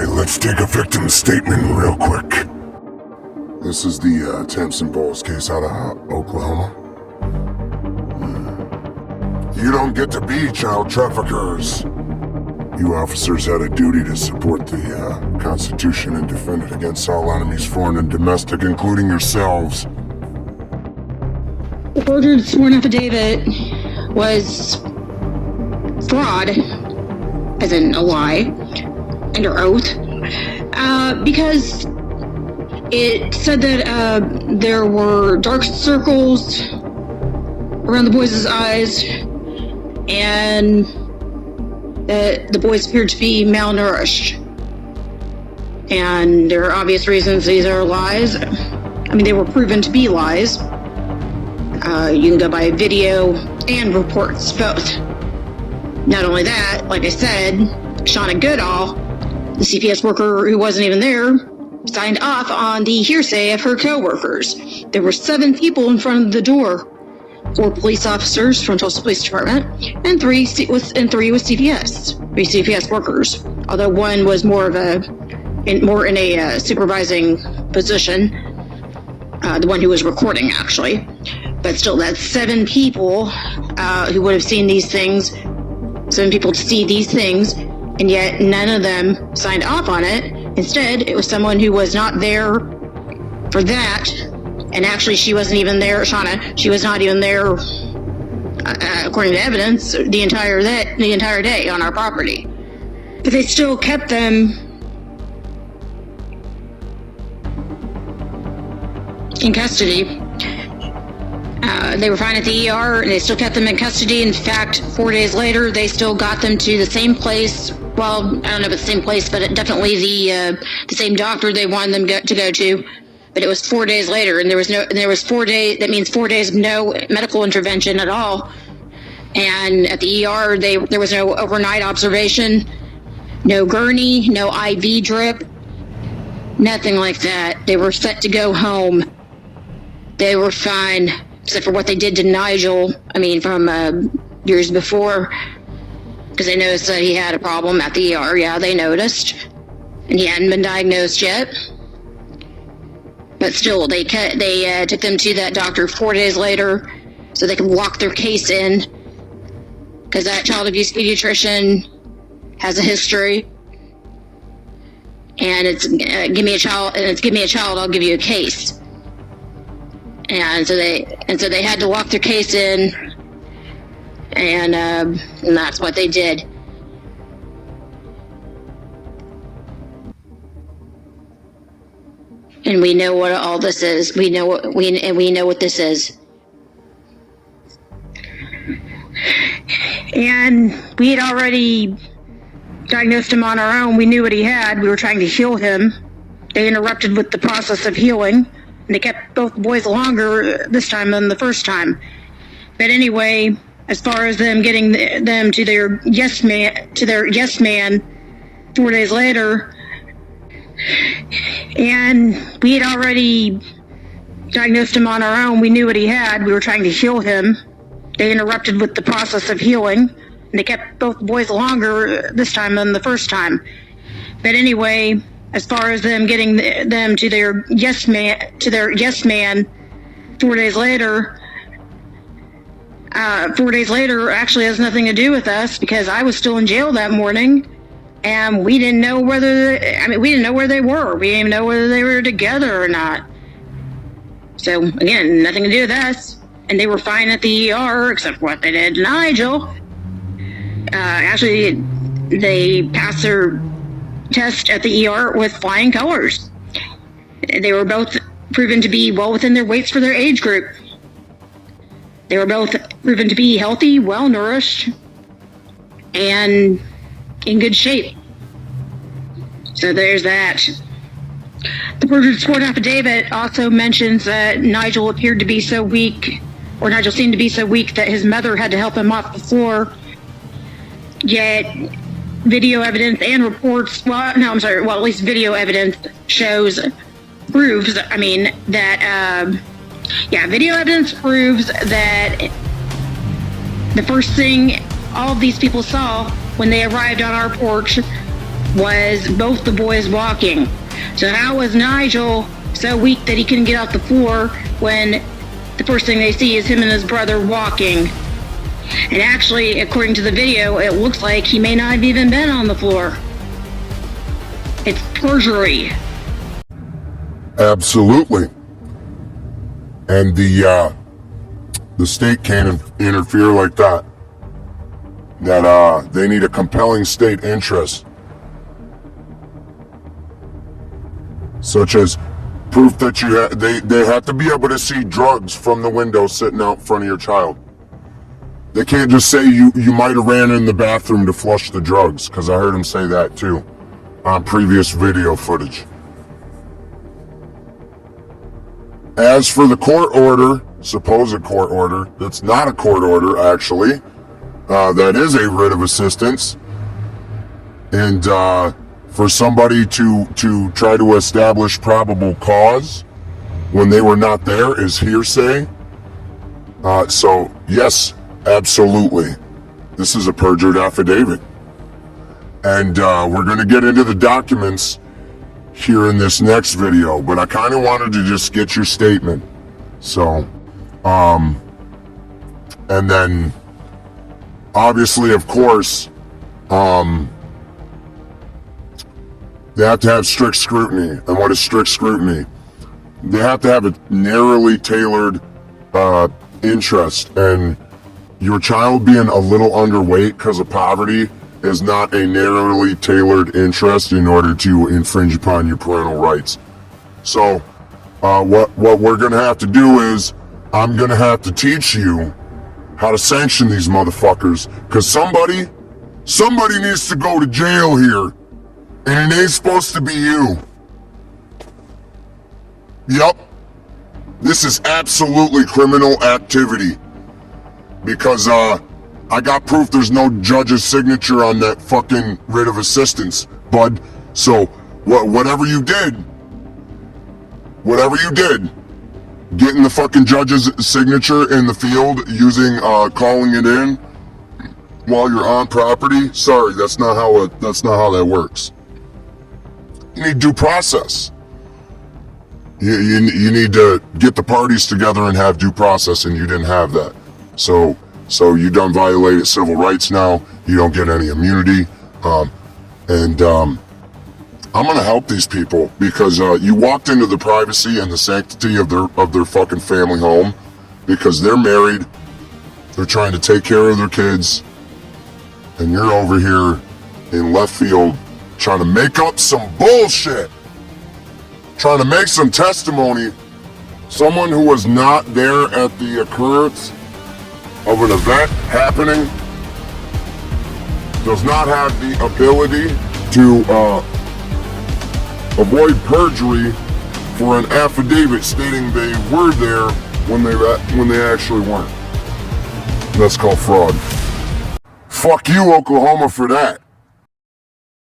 Okay, let's take a victim statement real quick. This is the Tamsin Bowles case out of Oklahoma. You don't get to be child traffickers. You officers had a duty to support the Constitution and defend it against all enemies, foreign and domestic, including yourselves. The perjured sworn affidavit was fraud, as in a lie, under oath, because it said that there were dark circles around the boys' eyes, and that the boys appeared to be malnourished. And there are obvious reasons these are lies. I mean, they were proven to be lies. You can go by video and reports, both. Not only that, like I said, Shauna Goodall, the CPS worker who wasn't even there, signed off on the hearsay of her co-workers. There were 7 people in front of the door, 4 police officers from Tulsa Police Department, and 3 with CPS, 3 CPS workers. Although one was more in a supervising position, the one who was recording actually. But still, that's 7 people who would have seen these things, 7 people to see these things, and yet none of them signed off on it. Instead, it was someone who was not there for that, and actually she wasn't even there, Shauna, she was not even there, according to evidence, the entire day on our property. But they still kept them in custody. They were fine at the ER, and they still kept them in custody. In fact, 4 days later, they still got them to the same place. Well, I don't know if it's the same place, but definitely the same doctor they wanted them to go to. But it was 4 days later, and there was 4 days. That means 4 days of no medical intervention at all. And at the ER, there was no overnight observation, no gurney, no IV drip, nothing like that. They were set to go home. They were fine, except for what they did to Nigel, from years before, because they noticed that he had a problem at the ER. Yeah, they noticed. And he hadn't been diagnosed yet. But still, they took them to that doctor 4 days later so they could lock their case in, because that child abuse pediatrician has a history. And it's give me a child, I'll give you a case. And so they had to lock their case in, and that's what they did. And we know what all this is. We know what this is. And we had already diagnosed him on our own. We knew what he had. We were trying to heal him. They interrupted with the process of healing. And they kept both boys longer this time than the first time. But anyway, as far as them getting them to their yes man 4 days later, and we had already diagnosed him on our own. We knew what he had. We were trying to heal him. They interrupted with the process of healing. And they kept both boys longer this time than the first time. But anyway, as far as them getting them to their yes man 4 days later, 4 days later actually has nothing to do with us, because I was still in jail that morning, and we didn't know we didn't know where they were. We didn't even know whether they were together or not. So again, nothing to do with us. And they were fine at the ER, except for what they did to Nigel. Actually, they passed their test at the ER with flying colors. They were both proven to be well within their weights for their age group. They were both proven to be healthy, well-nourished, and in good shape. So there's that. The perjured sworn affidavit also mentions that Nigel appeared to be so weak, or Nigel seemed to be so weak, that his mother had to help him off the floor. Yet video evidence and reports, at least video evidence proves video evidence proves that the first thing all of these people saw when they arrived on our porch was both the boys walking. So how was Nigel so weak that he couldn't get off the floor when the first thing they see is him and his brother walking? And actually, according to the video, it looks like he may not have even been on the floor. It's perjury. Absolutely. And the state can't interfere like that. That they need a compelling state interest, such as proof that they have to be able to see drugs from the window sitting out in front of your child. They can't just say you might have ran in the bathroom to flush the drugs, because I heard him say that too on previous video footage. As for the court order, supposed court order, that's not a court order actually, that is a writ of assistance, and for somebody to try to establish probable cause when they were not there is hearsay. So yes, absolutely, this is a perjured affidavit, and we're going to get into the documents here in this next video, but I kind of wanted to just get your statement. So and then obviously, of course, they have to have strict scrutiny. And what is strict scrutiny? They have to have a narrowly tailored interest, and your child being a little underweight because of poverty is not a narrowly tailored interest in order to infringe upon your parental rights. So what we're going to have to do is, I'm going to have to teach you how to sanction these motherfuckers, because somebody needs to go to jail here, and it ain't supposed to be you. Yup. This is absolutely criminal activity, because I got proof there's no judge's signature on that fucking writ of assistance, bud. So whatever you did, getting the fucking judge's signature in the field using calling it in while you're on property, sorry, that's not how that works. You need due process. You need to get the parties together and have due process, and you didn't have that. So you done violated civil rights now. You don't get any immunity. I'm gonna help these people, because you walked into the privacy and the sanctity of their fucking family home, because they're married, they're trying to take care of their kids, and you're over here in left field trying to make up some bullshit, trying to make some testimony. Someone who was not there at the occurrence of an event happening does not have the ability to avoid perjury for an affidavit stating they were there when they actually weren't. That's called fraud. Fuck you, Oklahoma, for that.